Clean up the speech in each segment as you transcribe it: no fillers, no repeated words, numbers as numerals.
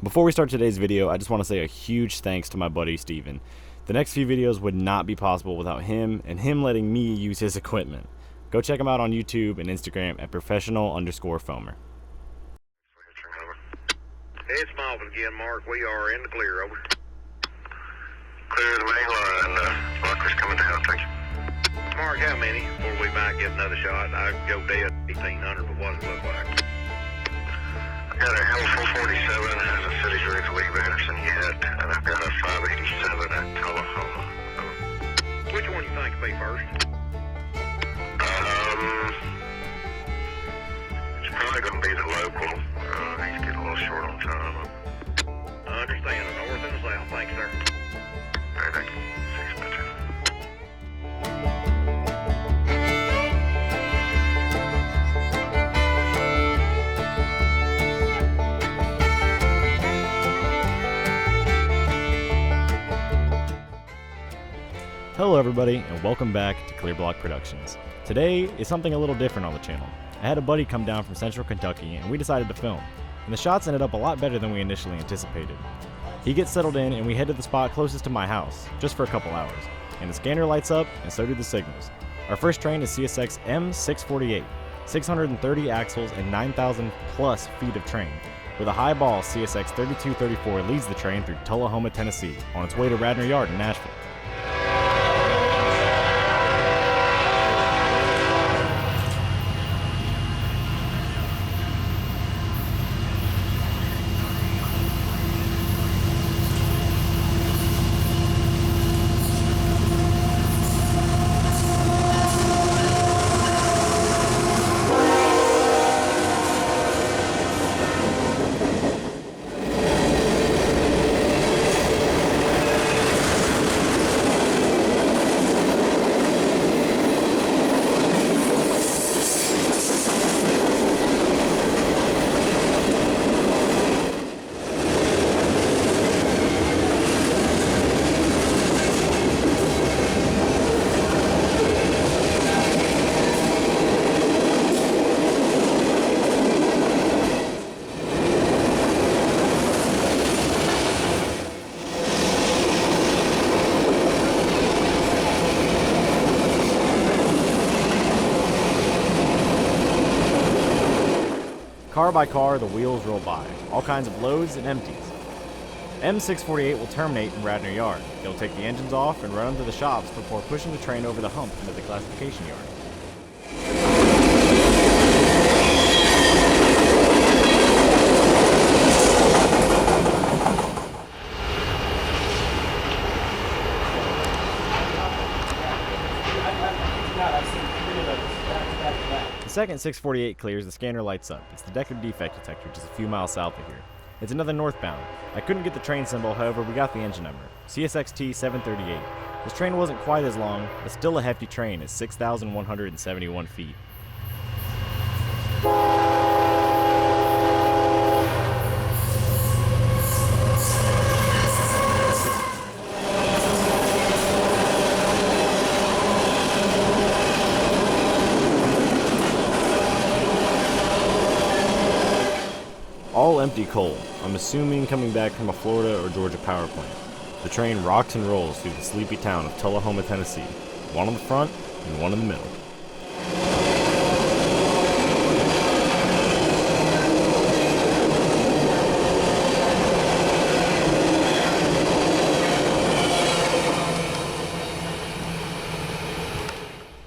Before we start today's video, I just want to say a huge thanks to my buddy Steven. The next few videos would not be possible without him and him letting me use his equipment. Go check him out on YouTube and Instagram at professional_foamer. Hey, it's Malvin again, Mark. We are in the clear, over. Clear the main line. Marker's coming down, thank you. Mark, how many before we might get another shot? I go dead 1,800, but what does it look like? I've got a L447 that has a city rigs Lee Anderson yet, and I've got a 587 at Tullahoma. Which one you think will be first? It's probably going to be the local. He's getting a little short on time. I understand. The north and the south. Thanks, sir. All right, thank you. 6 minutes. Hello everybody, and welcome back to Clear Block Productions. Today is something a little different on the channel. I had a buddy come down from central Kentucky and we decided to film, and the shots ended up a lot better than we initially anticipated. He gets settled in and we head to the spot closest to my house, just for a couple hours, and the scanner lights up and so do the signals. Our first train is CSX M648, 630 axles and 9,000 plus feet of train. With a high ball, CSX 3234 leads the train through Tullahoma, Tennessee, on its way to Radnor Yard in Nashville. Car by car, the wheels roll by, all kinds of loads and empties. M648 will terminate in Radnor Yard. They'll take the engines off and run them to the shops before pushing the train over the hump into the classification yard. The second 648 clears, the scanner lights up. It's the Decker defect detector just a few miles south of here. It's another northbound. I couldn't get the train symbol, however we got the engine number, CSXT 738. This train wasn't quite as long, but still a hefty train at 6,171 feet. All empty coal, I'm assuming coming back from a Florida or Georgia power plant. The train rocks and rolls through the sleepy town of Tullahoma, Tennessee, one on the front and one in the middle.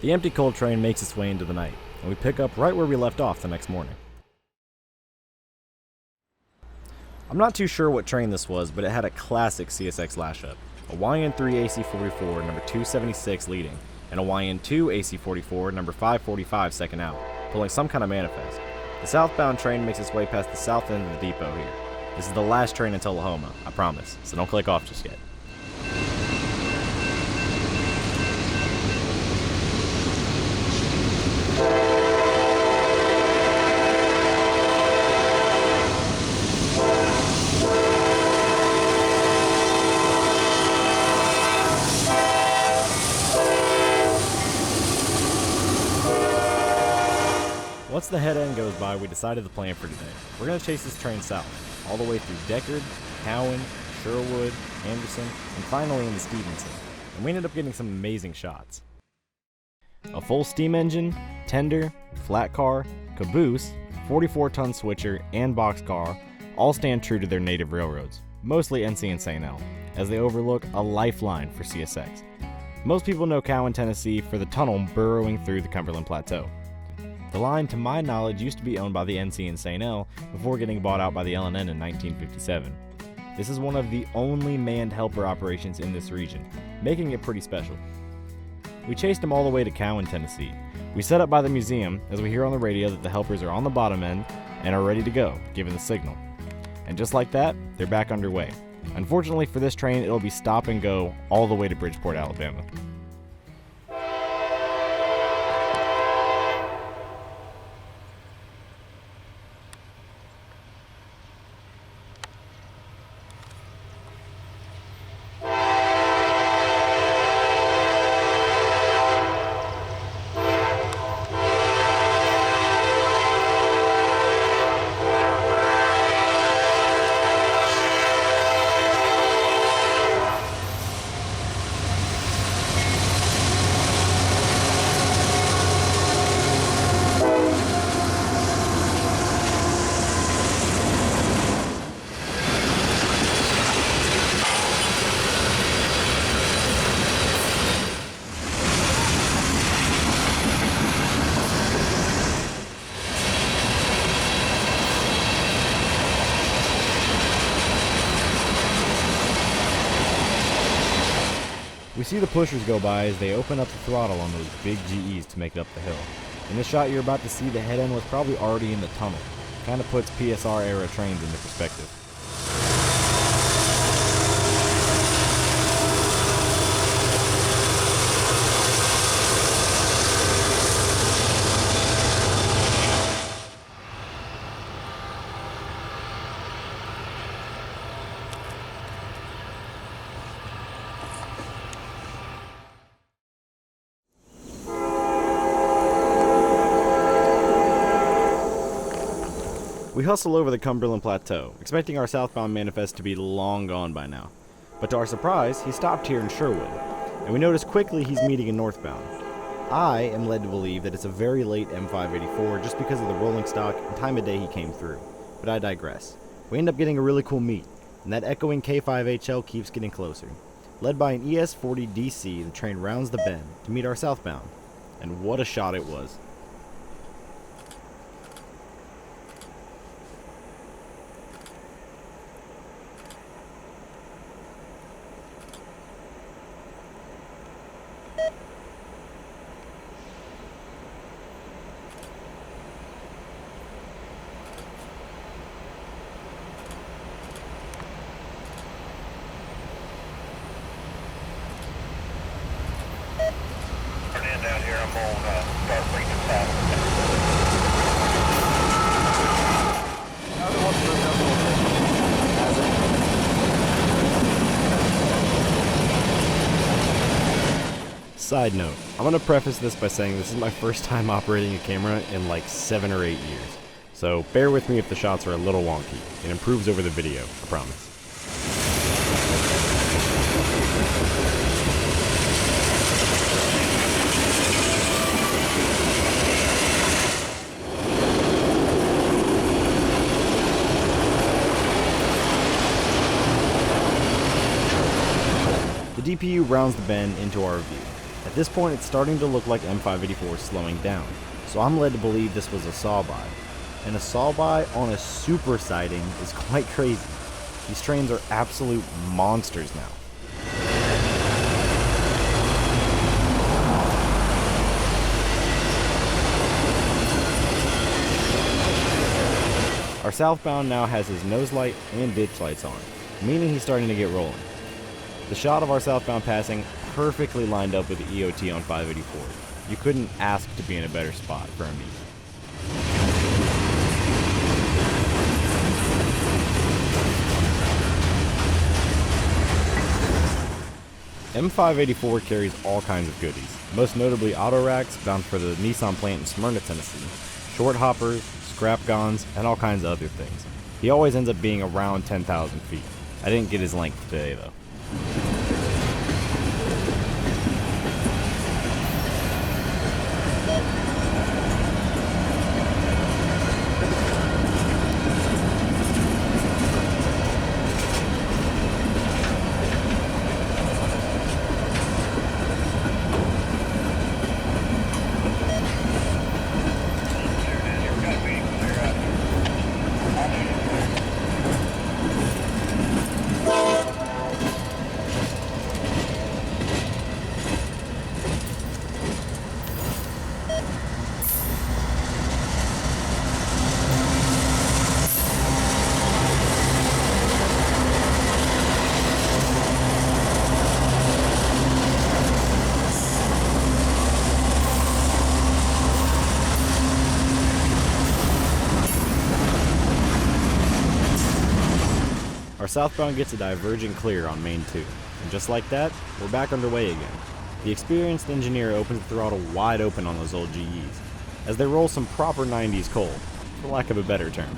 The empty coal train makes its way into the night, and we pick up right where we left off the next morning. I'm not too sure what train this was, but it had a classic CSX lash-up. A YN3 AC44 number 276 leading, and a YN2 AC44 number 545 second out, pulling some kind of manifest. The southbound train makes its way past the south end of the depot here. This is the last train in Tullahoma, I promise, so don't click off just yet. Once the head end goes by, we decided the plan for today. We're going to chase this train south, all the way through Deckard, Cowan, Sherwood, Anderson, and finally into Stevenson. And we ended up getting some amazing shots. A full steam engine, tender, flat car, caboose, 44-ton switcher, and boxcar all stand true to their native railroads, mostly NC and St. L, as they overlook a lifeline for CSX. Most people know Cowan, Tennessee for the tunnel burrowing through the Cumberland Plateau. The line, to my knowledge, used to be owned by the NC and St. L before getting bought out by the L&N in 1957. This is one of the only manned helper operations in this region, making it pretty special. We chased them all the way to Cowan, Tennessee. We set up by the museum as we hear on the radio that the helpers are on the bottom end and are ready to go, given the signal. And just like that, they're back underway. Unfortunately for this train, it'll be stop and go all the way to Bridgeport, Alabama. We see the pushers go by as they open up the throttle on those big GEs to make it up the hill. In this shot you're about to see the head end was probably already in the tunnel. Kind of puts PSR era trains into perspective. We hustle over the Cumberland Plateau, expecting our southbound manifest to be long gone by now. But to our surprise, he stopped here in Sherwood, and we notice quickly he's meeting a northbound. I am led to believe that it's a very late M584 just because of the rolling stock and time of day he came through, but I digress. We end up getting a really cool meet, and that echoing K5HL keeps getting closer. Led by an ES40 DC, the train rounds the bend to meet our southbound, and what a shot it was. Down here, I'm going to start bringing fast. Side note, I'm going to preface this by saying this is my first time operating a camera in like 7 or 8 years. So bear with me if the shots are a little wonky. It improves over the video, I promise. The DPU rounds the bend into our view. At this point, it's starting to look like M584 is slowing down, so I'm led to believe this was a saw-by. And a saw-by on a super siding is quite crazy. These trains are absolute monsters now. Our southbound now has his nose light and ditch lights on, meaning he's starting to get rolling. The shot of our southbound passing perfectly lined up with the EOT on 584. You couldn't ask to be in a better spot for a meet. M584 carries all kinds of goodies, most notably auto racks bound for the Nissan plant in Smyrna, Tennessee, short hoppers, scrap gons, and all kinds of other things. He always ends up being around 10,000 feet. I didn't get his length today though. Our southbound gets a divergent clear on main 2, and just like that, we're back underway again. The experienced engineer opens the throttle wide open on those old GEs, as they roll some proper 90s coal, for lack of a better term.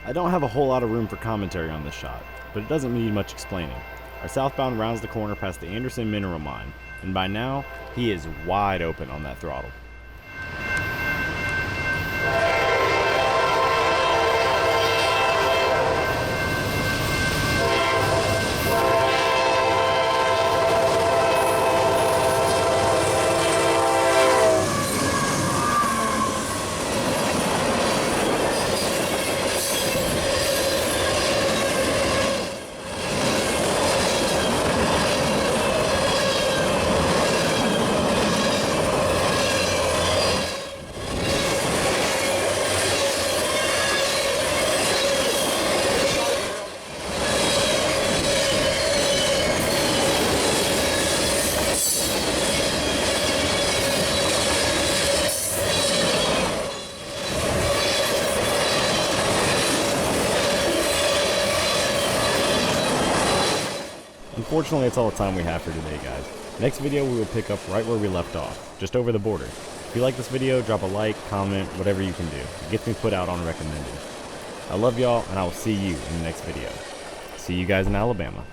I don't have a whole lot of room for commentary on this shot, but it doesn't need much explaining. Our southbound rounds the corner past the Anderson mineral mine, and by now, he is wide open on that throttle. Unfortunately, that's all the time we have for today, guys. Next video, we will pick up right where we left off, just over the border. If you like this video, drop a like, comment, whatever you can do. It gets me put out on recommended. I love y'all, and I will see you in the next video. See you guys in Alabama.